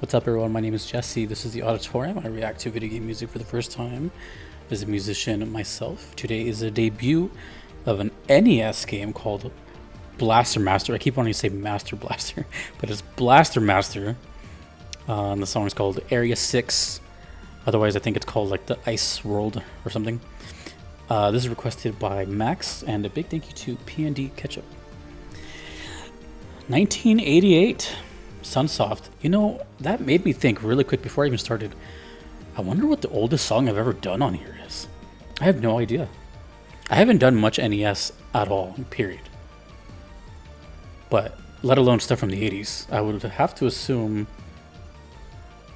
What's up, everyone? My name is Jesse. This is the Auditorium. I react to video game music for the first time as a musician myself. Today is a debut of an NES game called Blaster Master. I keep wanting to say Master Blaster, but it's Blaster Master. And the song is called Area 6. Otherwise, I think it's called like the Ice World or something. This is requested by Max, and a big thank you to PNDKetchup. 1988. Sunsoft. You know, that made me think really quick before I even started. I wonder what the oldest song I've ever done on here is. I have no idea. I haven't done much NES at all, period. But let alone stuff from the 80s. I would have to assume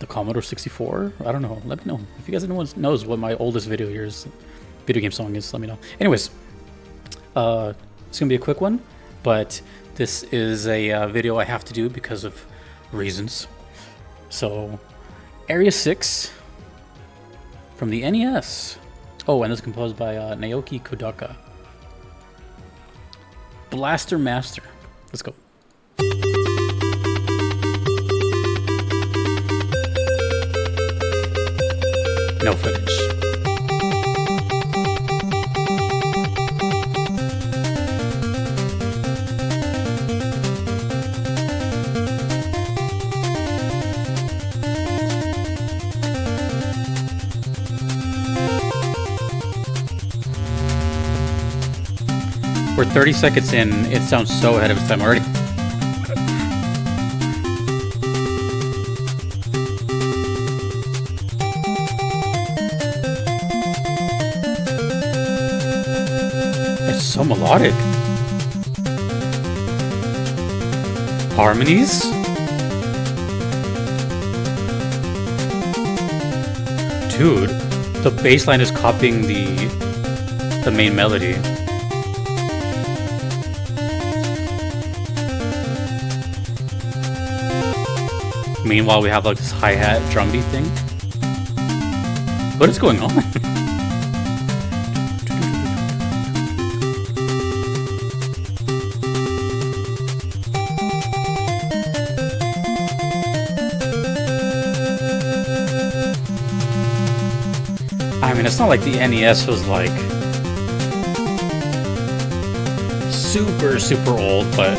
the Commodore 64. I don't know. Let me know. If you guys anyone knows what my oldest video game song is, let me know. Anyways, it's gonna be a quick one, but this is a video I have to do because of reasons. So, Area 6 from the NES. Oh, and it's composed by Naoki Kodaka. Blaster Master. Let's go. No footage. We're 30 seconds in, it sounds so ahead of its time already. It's so melodic. Harmonies? Dude, the bass line is copying the main melody. Meanwhile, we have like this hi-hat drum beat thing. What is going on? I mean, it's not like the NES was like super old, but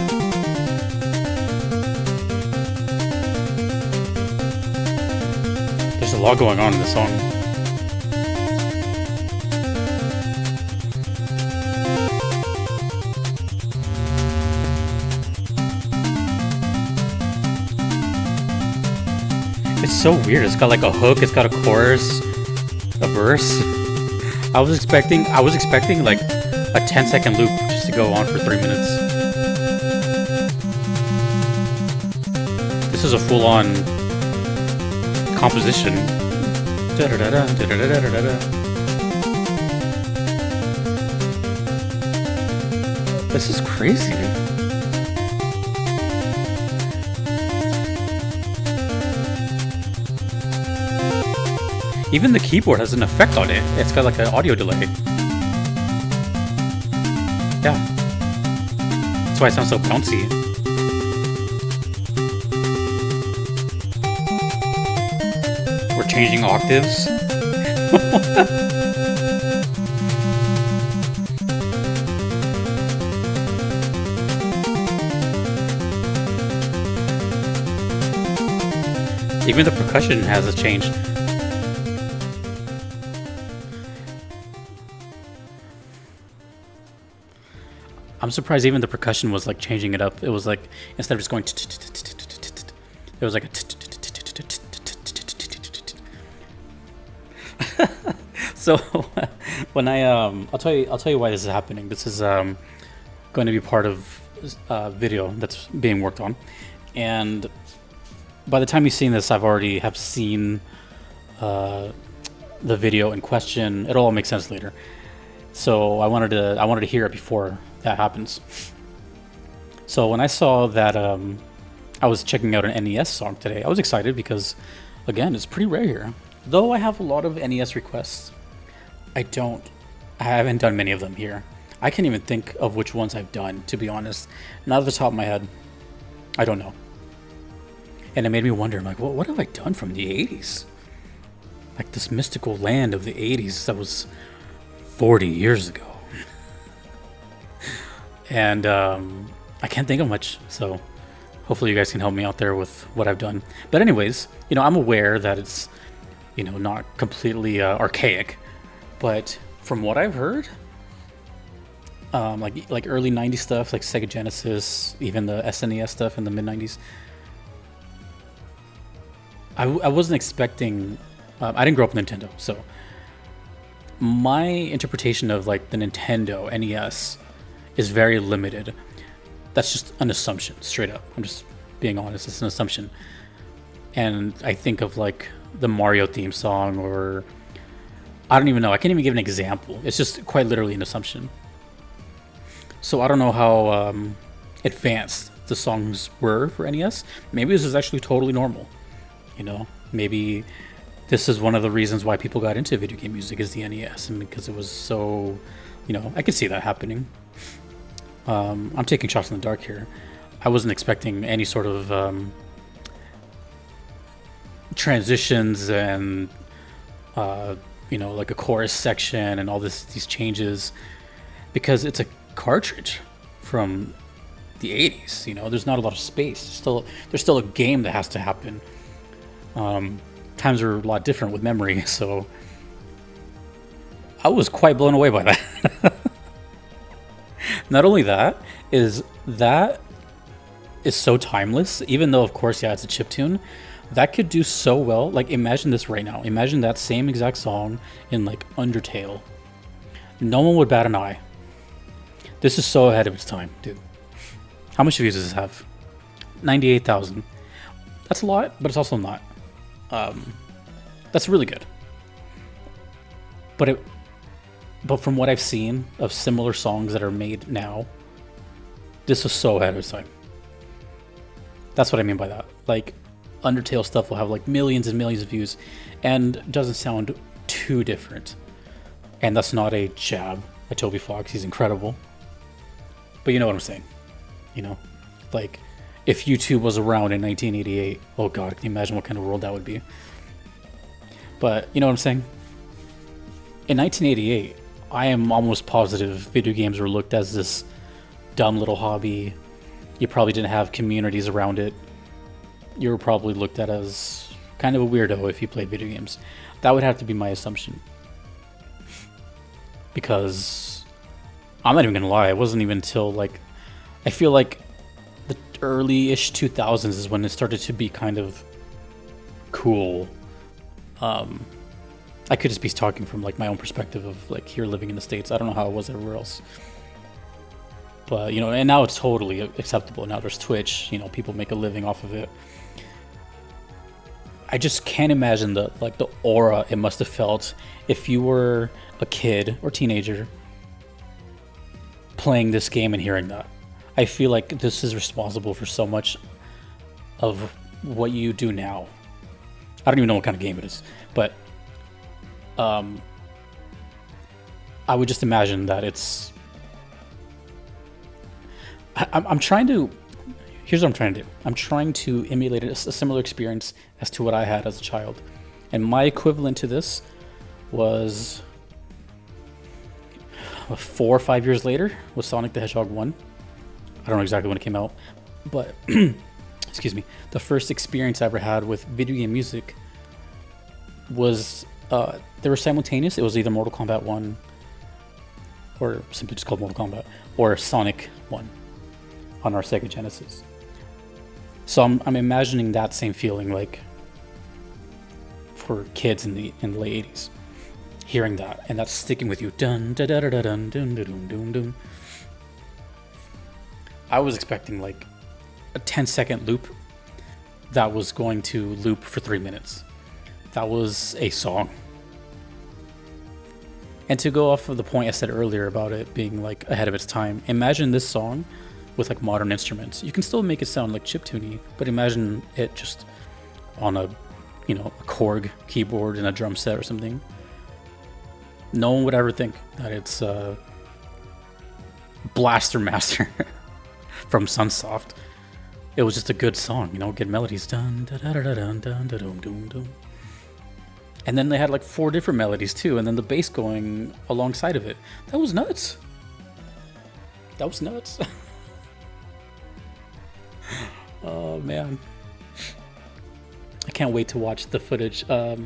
there's a lot going on in this song. It's so weird. It's got like a hook, it's got a chorus, a verse. I was expecting like a 10-second loop just to go on for 3 minutes. This is a full-on composition. This is crazy. Even the keyboard has an effect on it. It's got like an audio delay. Yeah. That's why it sounds so bouncy. We're changing octaves. Even the percussion has changed. I'm surprised even the percussion was like changing it up. It was like, instead of just going, it was like a. So when I'll tell you why this is happening. This is going to be part of a video that's being worked on, and by the time you've seen this, I've already have seen the video in question. It'll all make sense later. So I wanted to hear it before that happens. So when I saw that I was checking out an NES song today, I was excited because, again, it's pretty rare here. Though I have a lot of NES requests, I haven't done many of them here. I can't even think of which ones I've done, to be honest. Not off the top of my head. I don't know. And it made me wonder, I'm like, what have I done from the 80s? Like this mystical land of the 80s that was 40 years ago. And I can't think of much, so hopefully you guys can help me out there with what I've done. But anyways, I'm aware that it's, not completely archaic, but from what I've heard, like early 90s stuff, like Sega Genesis, even the SNES stuff in the mid-90s, I wasn't expecting... I didn't grow up with Nintendo, so my interpretation of like the Nintendo NES is very limited. That's just an assumption, straight up. I'm just being honest, it's an assumption. And I think of like the Mario theme song, or I don't even know, I can't even give an example. It's just quite literally an assumption. So I don't know how advanced the songs were for NES. Maybe this is actually totally normal. Maybe this is one of the reasons why people got into video game music is the NES, and because it was so, I could see that happening. I'm taking shots in the dark here. I wasn't expecting any sort of transitions and like a chorus section and all these changes, because it's a cartridge from the 80s. There's not a lot of space. There's still a game that has to happen. Times are a lot different with memory, so I was quite blown away by that. Not only that is so timeless, even though of course, yeah, it's a chiptune, that could do so well. Like imagine this right now. Imagine that same exact song in like Undertale. No one would bat an eye. This is so ahead of its time, dude. How much views does this have? 98,000. That's a lot, but it's also not. That's really good. But from what I've seen of similar songs that are made now, this was so ahead of its time. That's what I mean by that. Like, Undertale stuff will have like millions and millions of views and doesn't sound too different. And that's not a jab at Toby Fox. He's incredible. But you know what I'm saying. Like, if YouTube was around in 1988, oh god, can you imagine what kind of world that would be? But you know what I'm saying? In 1988, I am almost positive video games were looked as this dumb little hobby. You probably didn't have communities around it. You were probably looked at as kind of a weirdo if you played video games. That would have to be my assumption. Because I'm not even gonna lie, it wasn't even until like, I feel like the early-ish 2000s is when it started to be kind of cool. I could just be talking from like my own perspective of like here living in the States. I don't know how it was everywhere else. But, and now it's totally acceptable. Now there's Twitch, people make a living off of it. I just can't imagine the aura it must have felt if you were a kid or teenager playing this game and hearing that. I feel like this is responsible for so much of what you do now. I don't even know what kind of game it is, but I would just imagine that it's... I'm trying to... Here's what I'm trying to do. I'm trying to emulate a similar experience as to what I had as a child. And my equivalent to this was 4 or 5 years later with Sonic the Hedgehog 1. I don't know exactly when it came out, but excuse me, the first experience I ever had with video game music was they were simultaneous. It was either Mortal Kombat 1, or simply just called Mortal Kombat, or Sonic 1 on our Sega Genesis. So I'm imagining that same feeling, like for kids in the late 80s, hearing that, and that's sticking with you. Dun da da da da dun dun dun dun dun dun. I was expecting like a 10-second loop that was going to loop for 3 minutes. That was a song. And to go off of the point I said earlier about it being like ahead of its time, imagine this song with like modern instruments. You can still make it sound like chiptune-y, but imagine it just on a, a Korg keyboard and a drum set or something. No one would ever think that it's Blaster Master from Sunsoft. it was just a good song, you know, good melodies. Dun, da, da, da, da, dun, dun, da, dum, dum, dum. And then they had like 4 different melodies too, and then the bass going alongside of it. That was nuts. That was nuts. Oh man, I can't wait to watch the footage. The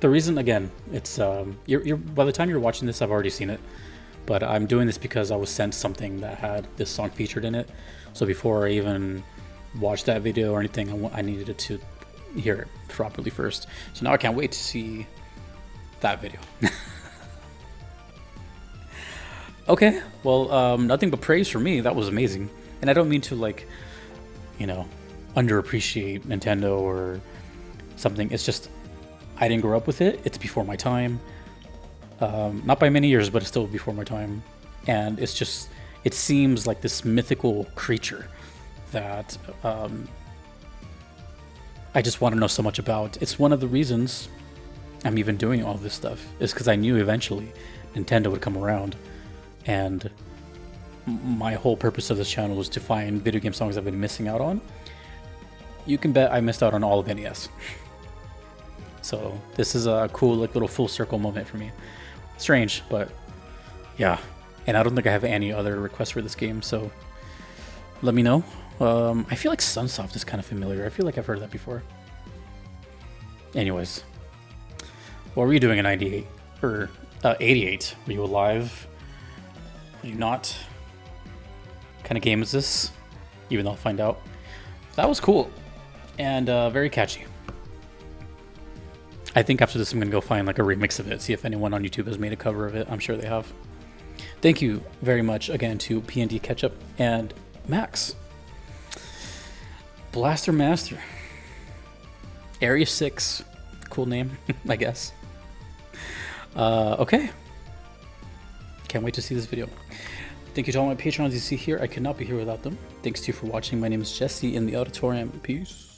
reason, again, it's you're by the time you're watching this, I've already seen it, but I'm doing this because I was sent something that had this song featured in it. So before I even watched that video or anything, I needed it to hear it properly first. So now I can't wait to see that video. Okay, well, nothing but praise for me. That was amazing. And I don't mean to, like, you know, underappreciate Nintendo or something. It's just, I didn't grow up with it. It's before my time. Not by many years, but it's still before my time. And it's just, it seems like this mythical creature that I just want to know so much about. It's one of the reasons I'm even doing all this stuff, is because I knew eventually Nintendo would come around. And my whole purpose of this channel was to find video game songs I've been missing out on. You can bet I missed out on all of NES. So this is a cool, like, little full circle moment for me. Strange, but yeah. And I don't think I have any other requests for this game, so let me know. I feel like Sunsoft is kind of familiar. I feel like I've heard that before. Anyways, what were you doing in 98 or 88? Were you alive? Were you not? What kind of game is this? Even though I'll find out. That was cool and very catchy. I think after this I'm gonna go find like a remix of it, see if anyone on YouTube has made a cover of it. I'm sure they have. Thank you very much again to PNDKetchup and Max. Blaster Master. Area 6. Cool name, I guess. Okay. Can't wait to see this video. Thank you to all my patrons you see here. I could not be here without them. Thanks to you for watching. My name is Jesse in the auditorium. Peace.